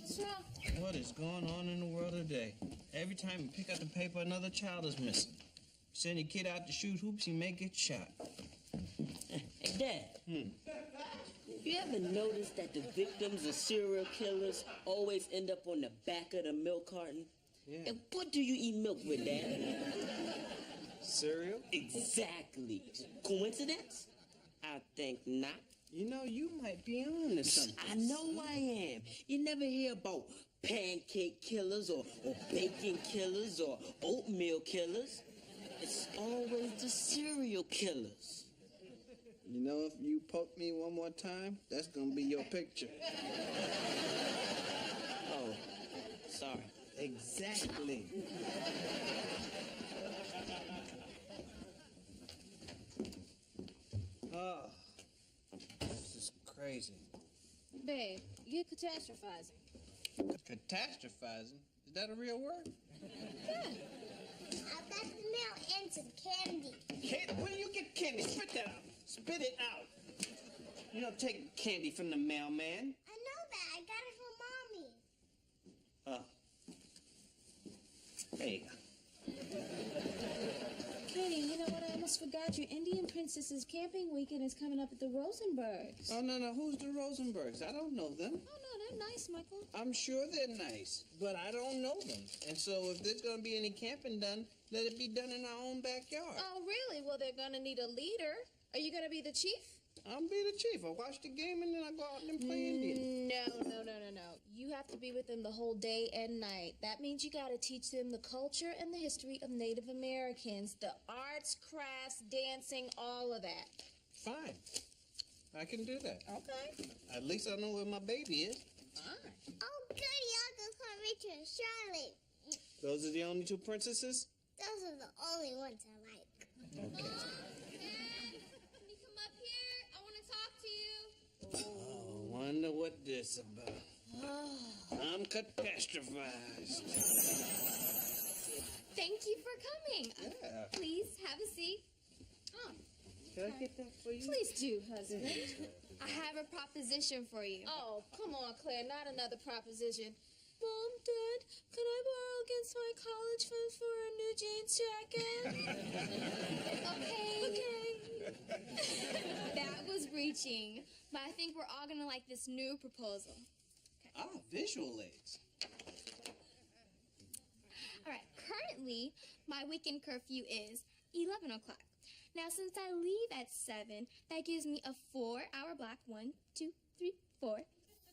What's wrong? What is going on in the world today? Every time you pick up the paper, another child is missing. Send your kid out to shoot hoops, he may get shot. Hey, Dad. You ever notice that the victims of serial killers always end up on the back of the milk carton? Yeah. And what do you eat milk with, Dad? Cereal? Exactly. Coincidence? I think not. You know, you might be on to something. I know I am. You never hear about pancake killers or bacon killers or oatmeal killers. It's always the serial killers. You know, if you poke me one more time, that's gonna be your picture. Oh, sorry. Exactly. Oh, this is crazy. Babe, you're catastrophizing. Catastrophizing? Is that a real word? Yeah. I've got the milk and some candy. Candy? Where do you get candy? Spit that out. Spit it out. You don't take candy from the mailman. I know that. I got it from Mommy. Oh. There you go. Katie, you know what? I almost forgot. Your Indian Princess's camping weekend is coming up at the Rosenbergs. Oh, no. Who's the Rosenbergs? I don't know them. Oh, no, they're nice, Michael. I'm sure they're nice, but I don't know them. And so if there's going to be any camping done, let it be done in our own backyard. Oh, really? Well, they're going to need a leader. Are you going to be the chief? I'll be the chief. I watch the game and then I go out and play Indian. No. You have to be with them the whole day and night. That means you got to teach them the culture and the history of Native Americans, the arts, crafts, dancing, all of that. Fine. I can do that. Okay. At least I know where my baby is. Fine. Oh, goody, Uncle Call Richard and Charlotte. Those are the only two princesses? Those are the only ones I like. Okay. Dad, can you come up here? I want to talk to you. Oh, wonder what this about. I'm catastrophized. Thank you for coming. Yeah. Please have a seat. Oh, Can I get that for you? Please do, husband. I have a proposition for you. Oh, come on, Claire. Not another proposition. Mom, Dad, can I borrow against my college funds for a new jeans jacket? Okay. That was reaching, but I think we're all going to like this new proposal. Ah, visual aids. All right, currently, my weekend curfew is 11 o'clock. Now, since I leave at 7, that gives me a 4-hour block, 1, 2, 3,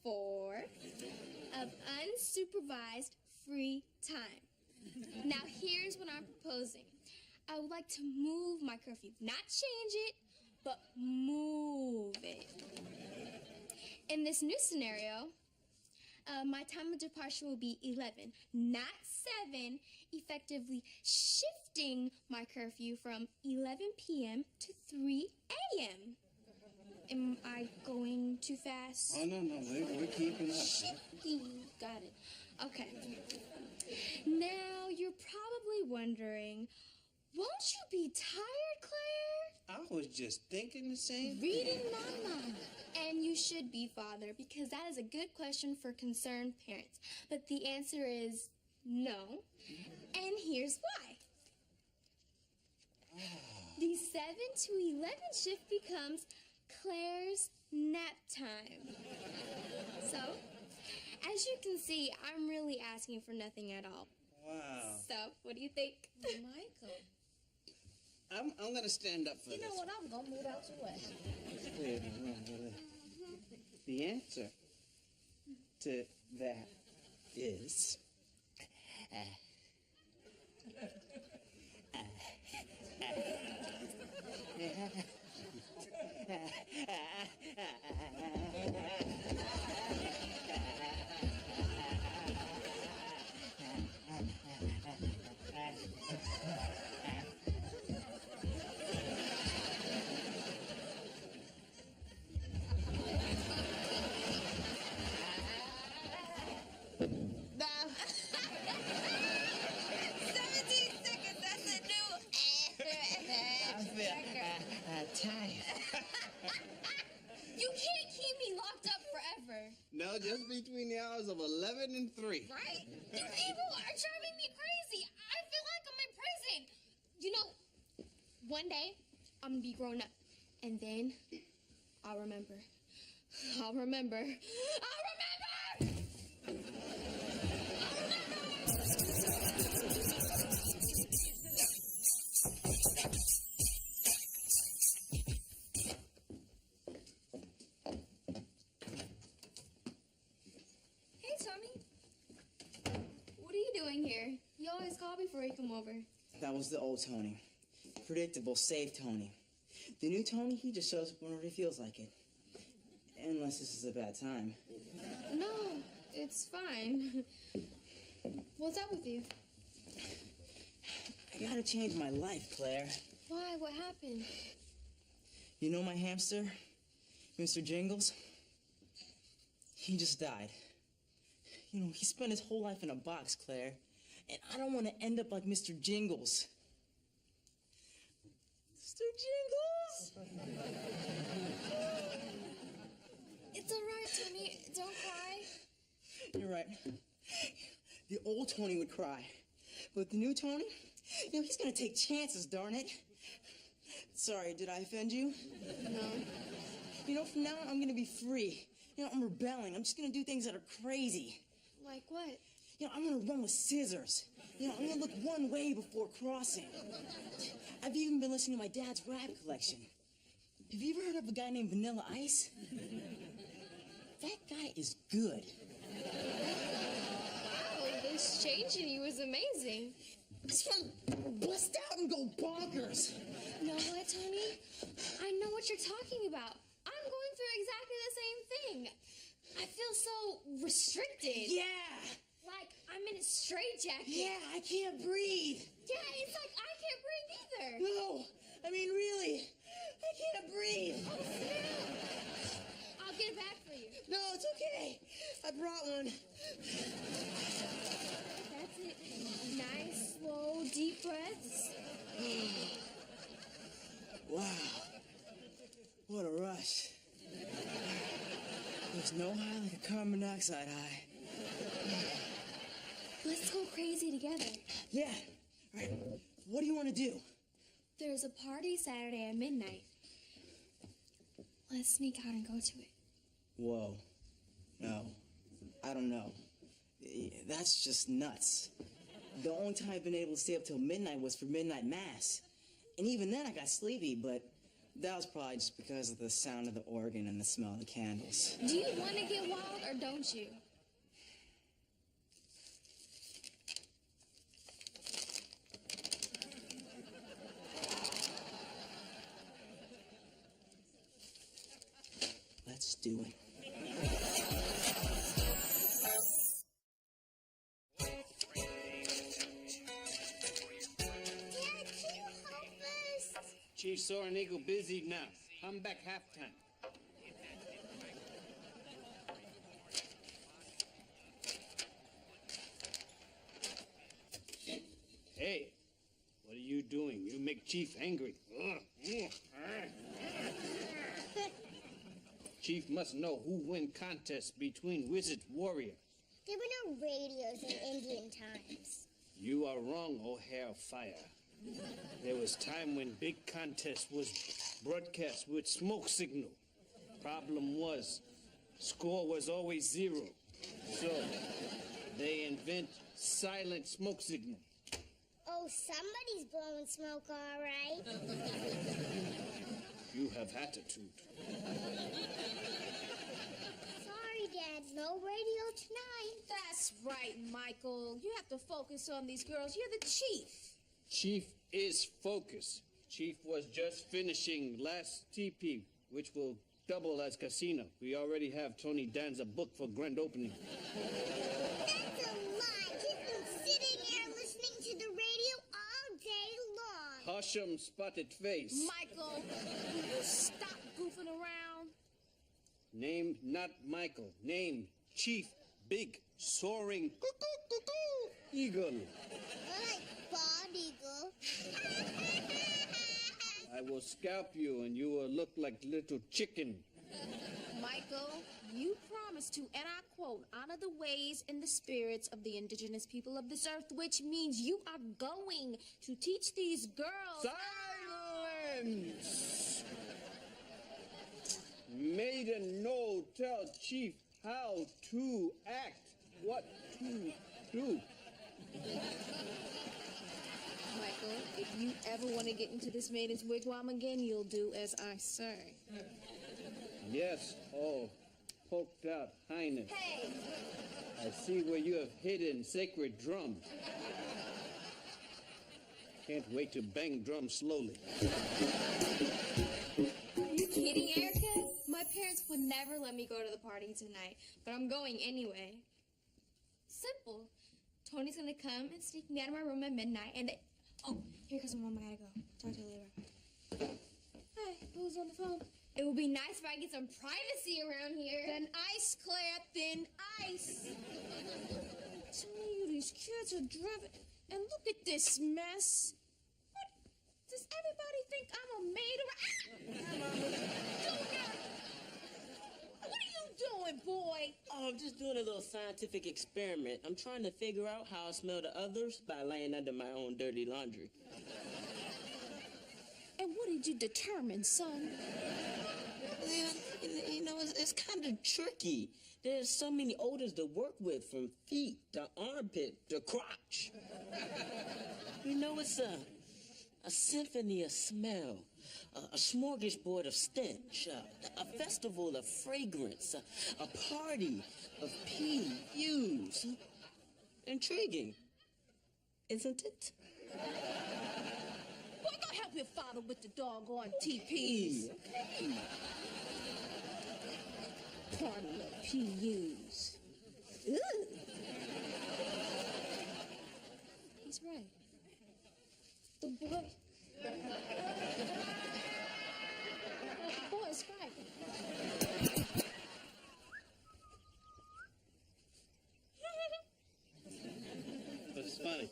4, of unsupervised free time. Now, here's what I'm proposing. I would like to move my curfew. Not change it, but move it. In this new scenario, my time of departure will be 11, not 7, effectively shifting my curfew from 11 p.m. to 3 a.m. Am I going too fast? Oh, no, we're keeping up. Shifting. Got it. Okay. Now, you're probably wondering, won't you be tired, Claire? I was just thinking the same Reading my mind. And you should be, Father, because that is a good question for concerned parents. But the answer is no. And here's why. The 7 to 11 shift becomes Claire's nap time. So, as you can see, I'm really asking for nothing at all. Wow. So, what do you think? Michael. I'm going to stand up for You this. know what? I'm going to move out your way. The answer to that is... tired. Mel, just between the hours of 11 and 3. Right? You people are driving me crazy. I feel like I'm in prison. You know, one day I'm gonna be grown up, and then I'll remember. I'll remember. I'll remember! Hey, Tony. What are you doing here? You always call before you come over. That was the old Tony. Predictable, safe Tony. The new Tony, he just shows up whenever he feels like it. Unless this is a bad time. No, it's fine. What's up with you? I gotta change my life, Claire. Why? What happened? You know my hamster, Mr. Jingles? He just died. You know, he spent his whole life in a box, Claire. And I don't want to end up like Mr. Jingles. Mr. Jingles! It's all right, Tony. Don't cry. You're right. The old Tony would cry. But the new Tony, you know, he's gonna take chances, darn it. Sorry, did I offend you? No. You know, from now on, I'm gonna be free. You know, I'm rebelling. I'm just gonna do things that are crazy. Like what? You know, I'm gonna run with scissors. You know, I'm gonna look one way before crossing. I've even been listening to my dad's rap collection. Have you ever heard of a guy named Vanilla Ice? That guy is good. Wow, this change in you is amazing. I just wanna bust out and go bonkers. You know what, Tony? I know what you're talking about. I'm going through exactly the same thing. I feel so restricted. Yeah. Like I'm in a straitjacket. Yeah, I can't breathe. Yeah, it's like I can't breathe either. No, I mean, really, I can't breathe. Oh, snap. I'll get it back for you. No, it's okay. I brought one. That's it. Nice, slow, deep breaths. Wow, what a rush. There's no high like a carbon monoxide high. Let's go crazy together. Yeah, all right, what do you want to do? There's a party Saturday at midnight. Let's sneak out and go to it. Whoa, no, I don't know. That's just nuts. The only time I've been able to stay up till midnight was for midnight mass. And even then I got sleepy, but that was probably just because of the sound of the organ and the smell of the candles. Do you want to get wild or don't you? Let's do it. Chief Soaring Eagle busy now. I'm back halftime. Hey, what are you doing? You make Chief angry. Chief must know who win contests between wizard warriors. There were no radios in Indian times. You are wrong, O hair of fire. There was time when big contest was broadcast with smoke signal. Problem was, score was always 0. So, they invent silent smoke signal. Oh, somebody's blowing smoke, all right. You have attitude. Sorry, Dad, no radio tonight. That's right, Michael. You have to focus on these girls. You're the chief. Chief is focused. Chief was just finishing last TP, which will double as casino. We already have Tony Danza booked for grand opening. That's a lie. He's been sitting here listening to the radio all day long. Hush 'em, spotted face. Michael, will you stop goofing around? Name not Michael. Name Chief Big Soaring Eagle. Like bald eagle. I will scalp you and you will look like little chicken. Michael, you promised to, and I quote, honor the ways and the spirits of the indigenous people of this earth, which means you are going to teach these girls. Silence! Maiden, no, tell Chief how to act, what to do. Michael, if you ever want to get into this maiden's wigwam again, you'll do as I say. Yes, oh, poked out highness. Hey! I see where you have hidden sacred drums. Can't wait to bang drums slowly. Are you kidding, Erica? My parents would never let me go to the party tonight, but I'm going anyway. Simple. Tony's gonna come and sneak me out of my room at midnight, and they... Oh, here comes my mom. I gotta go. Talk to you later. Hey, who's on the phone? It would be nice if I get some privacy around here. Thin ice, Claire, thin ice. Tell you, these kids are driven. And look at this mess. What? Does everybody think I'm a maid or... Junior! What are you doing, boy? Oh, I'm just doing a little scientific experiment. I'm trying to figure out how I smell to others by laying under my own dirty laundry. And what did you determine, son? You know, it's kind of tricky. There's so many odors to work with, from feet to armpit to crotch. You know, it's a symphony of smell, a smorgasbord of stench, a festival of fragrance, a party of PUs. Intriguing, isn't it? Boy, go help your father with the doggone TPs. Party of PUs. Ugh. He's right. The boy... The boy's right. What's funny?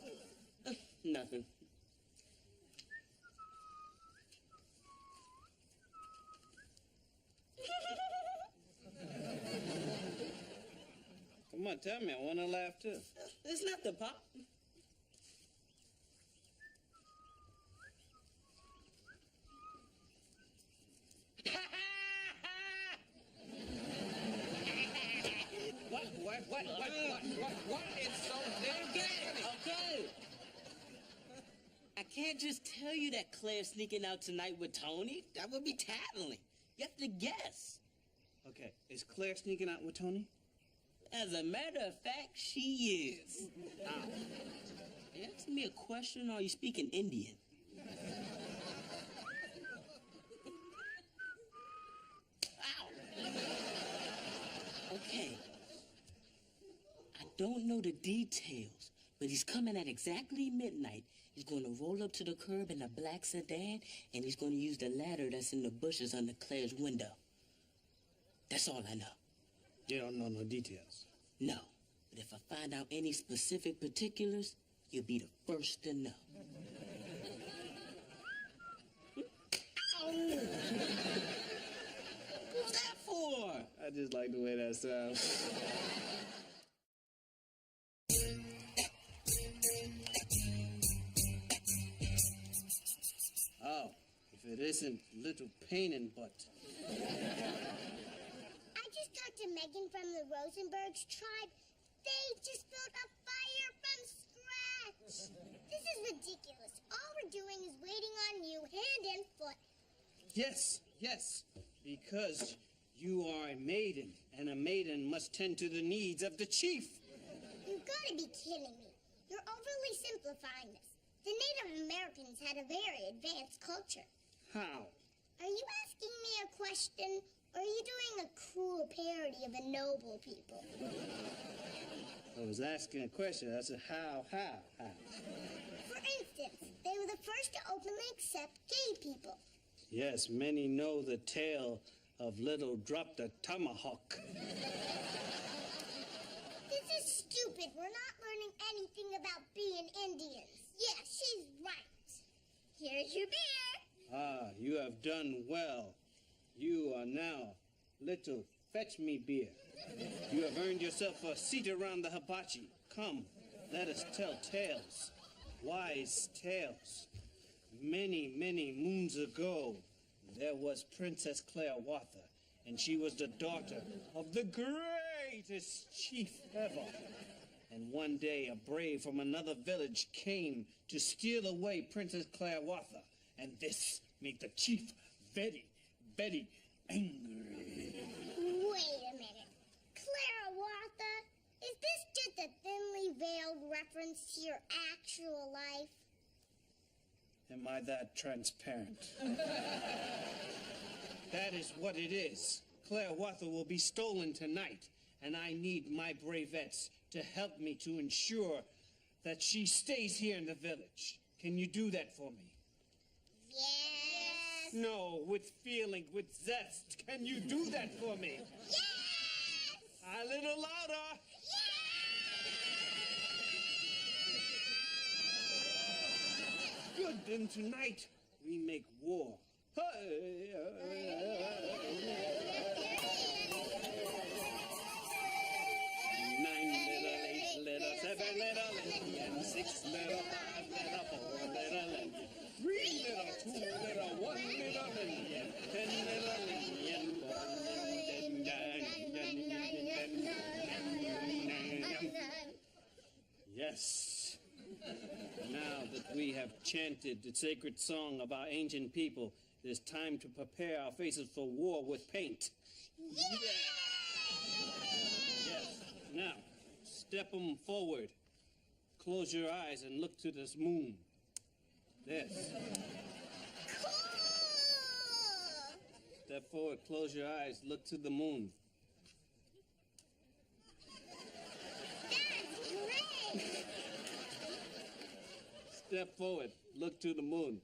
Nothing. Come on, tell me. I want to laugh too. It's nothing, Pop. What is so damn bad? Okay. I can't just tell you that Claire's sneaking out tonight with Tony. That would be tattling. You have to guess. Okay, is Claire sneaking out with Tony? As a matter of fact, she is. Ask me a question, or are you speaking Indian? Ow. Okay. I don't know the details, but he's coming at exactly midnight. He's going to roll up to the curb in a black sedan, and he's going to use the ladder that's in the bushes under Claire's window. That's all I know. You don't know no details. No, but if I find out any specific particulars, you'll be the first to know. Ow! What's that for? I just like the way that sounds. Oh, if it isn't little pain in butt. I just talked to Megan from the Rosenberg's tribe. They just built a fire from scratch. This is ridiculous. All we're doing is waiting on you, hand and foot. Yes, because you are a maiden, and a maiden must tend to the needs of the chief. You've got to be kidding me. You're overly simplifying this. The Native Americans had a very advanced culture. How? Are you asking me a question, or are you doing a cruel parody of a noble people? I was asking a question. I said, how? For instance, they were the first to openly accept gay people. Yes, many know the tale of Little Drop the Tomahawk. This is stupid. We're not learning anything about being Indians. Yeah, she's right. Here's your beer. Ah, you have done well. You are now Little, fetch me beer. You have earned yourself a seat around the hibachi. Come, let us tell tales, wise tales. Many, many moons ago, there was Princess Clairwatha, and she was the daughter of the greatest chief ever. And one day, a brave from another village came to steal away Princess Clairwatha, and this made the chief very, very angry. Wait a minute. Clarawatha, is this just a thinly veiled reference to your actual life? Am I that transparent? That is what it is. Clairwatha will be stolen tonight, and I need my bravettes to help me to ensure that she stays here in the village. Can you do that for me? Yes. No, with feeling, with zest. Can you do that for me? Yes! A little louder. Good, then tonight we make war. Nine little, 8 little, 7 little, and 6 little, 5 little, 4 little, and 3 little, 2 little, 1 little, and 10 little, and 1. Yes. Now that we have chanted the sacred song of our ancient people, it is time to prepare our faces for war with paint. Yeah. Yes. Now, step them forward. Close your eyes and look to this moon. Yes. Cool! Step forward, close your eyes, look to the moon. That's great! Step forward, look to the moon.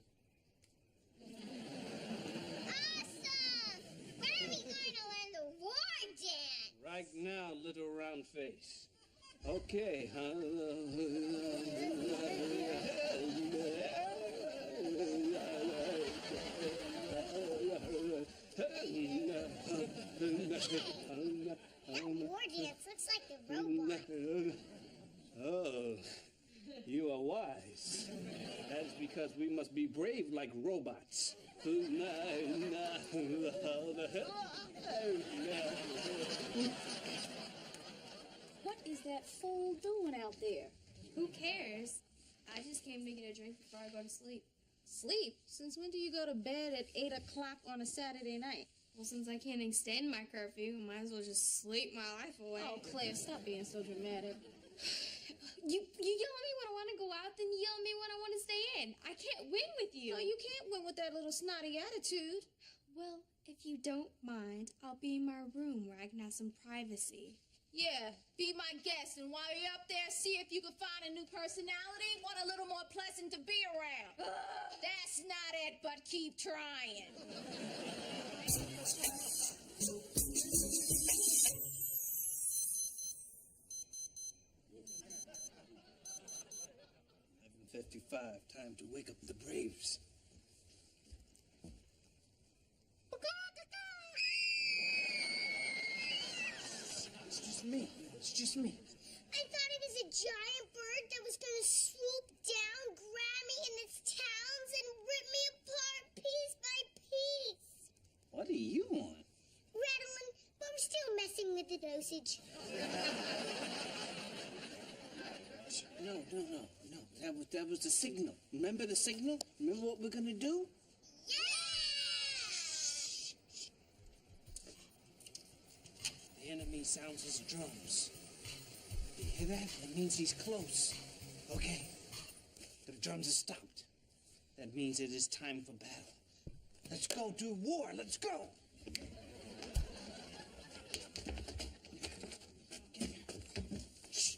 Awesome! When are we going to learn the war dance? Right now, little round face. Okay. That war dance looks like the robot. Oh, you are wise. That is because we must be brave like robots. What is that fool doing out there? Who cares? I just came to get a drink before I go to sleep. Sleep? Since when do you go to bed at 8 o'clock on a Saturday night? Well, since I can't extend my curfew, I might as well just sleep my life away. Oh, Claire, stop being so dramatic. You yell at me when I want to go out, then you yell at me when I want to stay in. I can't win with you. No, you can't win with that little snotty attitude. Well, if you don't mind, I'll be in my room where I can have some privacy. Yeah, be my guest, and while you're up there, see if you can find a new personality, one a little more pleasant to be around. That's not it, but keep trying. 11:55, time to wake up the braves. It's just me. It's just me. I thought it was a giant bird that was going to swoop down, grab me in its talons, and rip me apart piece by piece. What do you want? Rattling, but we're still messing with the dosage. No. That was the signal. Remember the signal? Remember what we're gonna do? The enemy sounds his drums. You hear that? That means he's close. Okay. The drums have stopped. That means it is time for battle. Let's go do war. Let's go. Shh.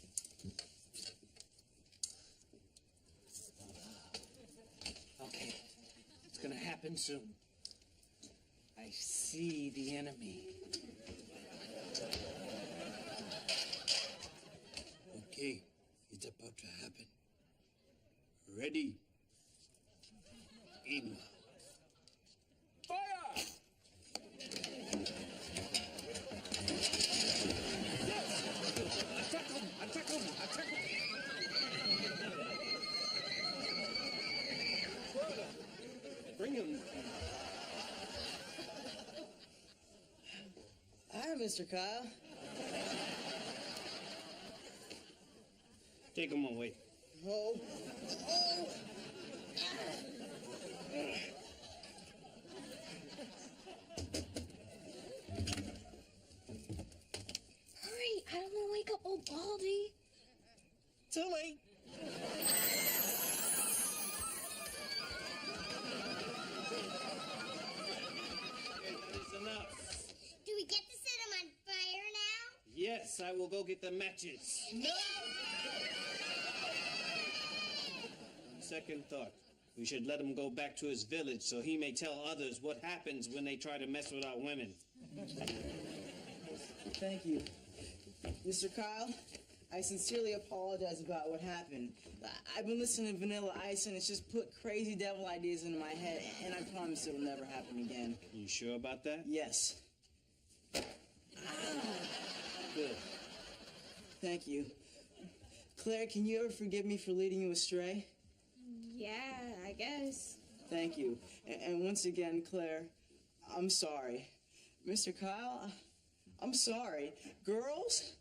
Okay. It's gonna happen soon. I see the enemy. Okay, it's about to happen. Ready? Aim. Fire! Mr. Kyle. Take him away. Oh. Hurry, I don't want to wake up old Baldy. Too late. It's enough. Do we get to set him on fire now? Yes, I will go get the matches. No! On second thought, we should let him go back to his village so he may tell others what happens when they try to mess with our women. Thank you. Mr. Kyle, I sincerely apologize about what happened. I've been listening to Vanilla Ice and it's just put crazy devil ideas into my head, and I promise it'll never happen again. You sure about that? Yes. Good. Thank you. Claire, can you ever forgive me for leading you astray? Yeah, I guess. Thank you. And once again, Claire, I'm sorry. Mr. Kyle, I'm sorry. Girls,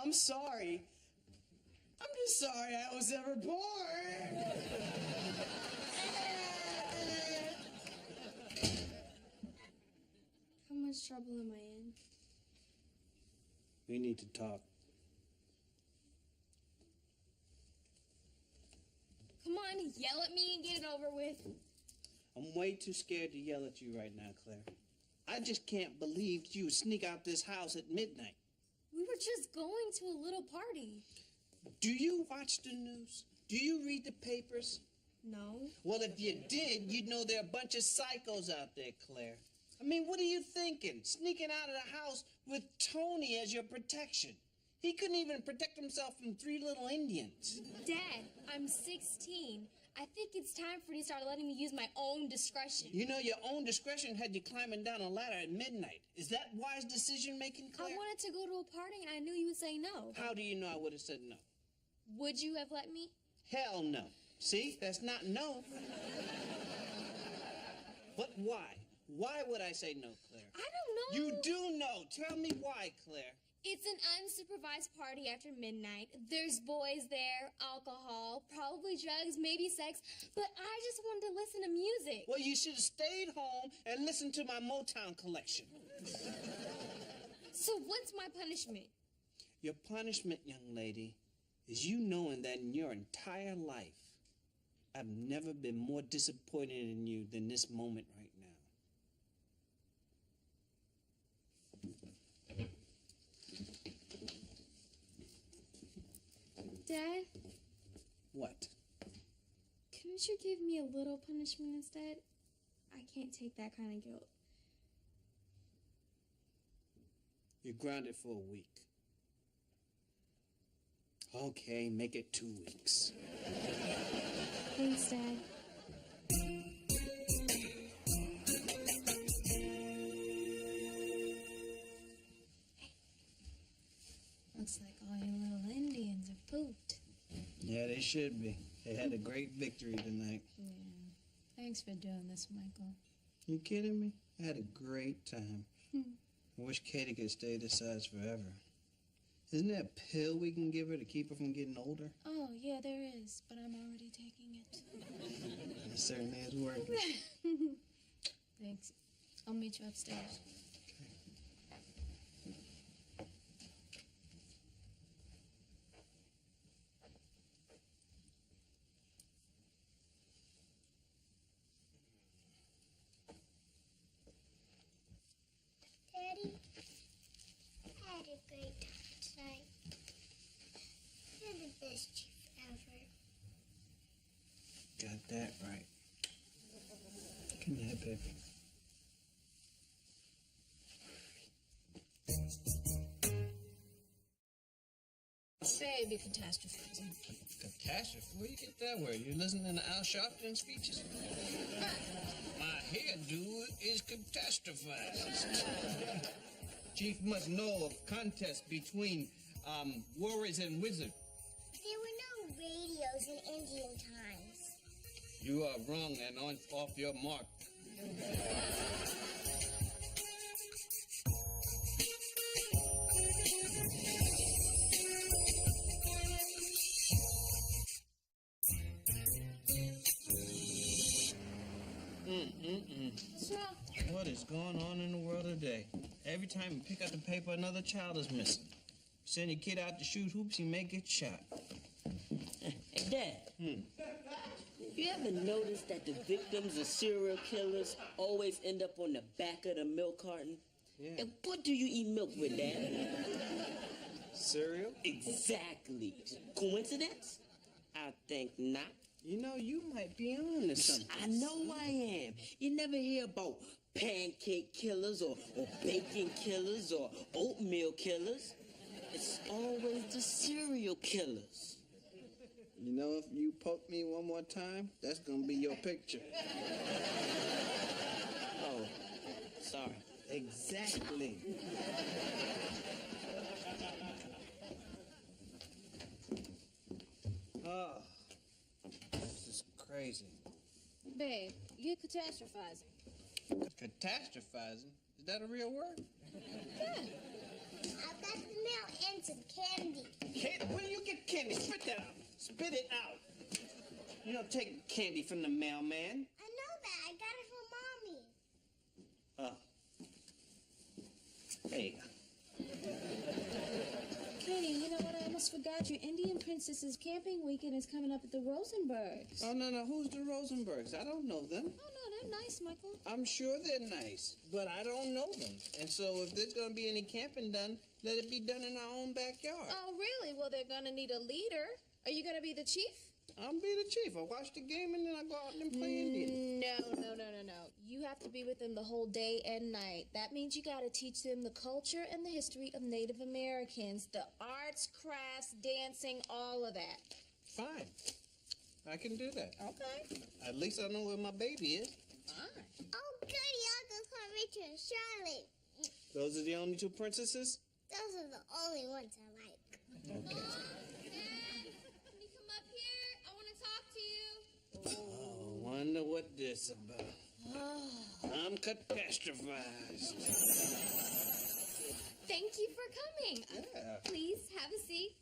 I'm sorry. I'm just sorry I was ever born. How much trouble am I in? We need to talk. Come on, yell at me and get it over with. I'm way too scared to yell at you right now, Claire. I just can't believe you would sneak out this house at midnight. We were just going to a little party. Do you watch the news? Do you read the papers? No. Well, if you did, you'd know there are a bunch of psychos out there, Claire. I mean, what are you thinking? Sneaking out of the house with Tony as your protection. He couldn't even protect himself from 3 little Indians. Dad, I'm 16. I think it's time for you to start letting me use my own discretion. You know, your own discretion had you climbing down a ladder at midnight. Is that wise decision-making, Claire? I wanted to go to a party and I knew you would say no. How do you know I would have said no? Would you have let me? Hell no. See, that's not no. But why? Why would I say no, Claire? I don't know. You do know. Tell me why, Claire. It's an unsupervised party after midnight. There's boys there, alcohol, probably drugs, maybe sex, but I just wanted to listen to music. Well, you should have stayed home and listened to my Motown collection. So what's my punishment? Your punishment, young lady, is you knowing that in your entire life, I've never been more disappointed in you than this moment right now. Dad, What? couldn't you give me a little punishment instead? I can't take that kind of guilt. You're grounded for a week. Okay, make it 2 weeks. Thanks, Dad. Looks like all you little Indians are pooped. Yeah, they should be. They had a great victory tonight. Yeah. Thanks for doing this, Michael. You kidding me? I had a great time. I wish Katie could stay this size forever. Isn't there a pill we can give her to keep her from getting older? Oh, yeah, there is, but I'm already taking it. It certainly is working. Thanks. I'll meet you upstairs. Daddy, I had a great time tonight. You're the best chief ever. Got that right. Good night, baby. Baby catastrophizing. Catastrophe? Where you get that word? You listening to Al Sharpton speeches? My hairdo is catastrophized. Chief must know of contest between warriors and wizards. There were no radios in Indian times. You are wrong and off your mark. Every time you pick up the paper, another child is missing. Send your kid out to shoot hoops, he may get shot. Hey, Dad. You ever notice that the victims of serial killers always end up on the back of the milk carton? Yeah. And what do you eat milk with, Dad? Cereal? Exactly. Coincidence? I think not. You know, you might be on to something. I know I am. You never hear about pancake killers or bacon killers or oatmeal killers. It's always the serial killers. You know, if you poke me one more time, that's gonna be your picture. Oh, sorry. Exactly. Oh, this is crazy. Babe, you're catastrophizing. Catastrophizing? Is that a real word? I've got the mail and some candy. Candy? Where do you get candy? Spit that out. Spit it out. You don't take candy from the mailman. I know that. I got it from Mommy. Oh. There you go. Katie, you know what? I almost forgot. Your Indian Princess's camping weekend is coming up at the Rosenbergs. Oh, no. Who's the Rosenbergs? I don't know them. Oh, no, they're nice, Michael. I'm sure they're nice, but I don't know them. And so if there's going to be any camping done, let it be done in our own backyard. Oh, really? Well, they're going to need a leader. Are you going to be the chief? I'll be the chief. I watch the game and then I go out and play Indian. No. You have to be with them the whole day and night. That means you got to teach them the culture and the history of Native Americans, the arts, crafts, dancing, all of that. Fine. I can do that. Okay. At least I know where my baby is. Fine. Oh, goody, Uncle Carl, Richard, and Charlotte. Those are the only two princesses? Those are the only ones I like. Okay. Dad, can you come up here? I want to talk to you. Oh, wonder what this about. I'm catastrophized. Thank you for coming. Yeah. Please have a seat.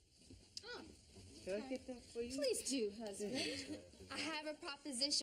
Can I get that for you? Please do, husband. I have a proposition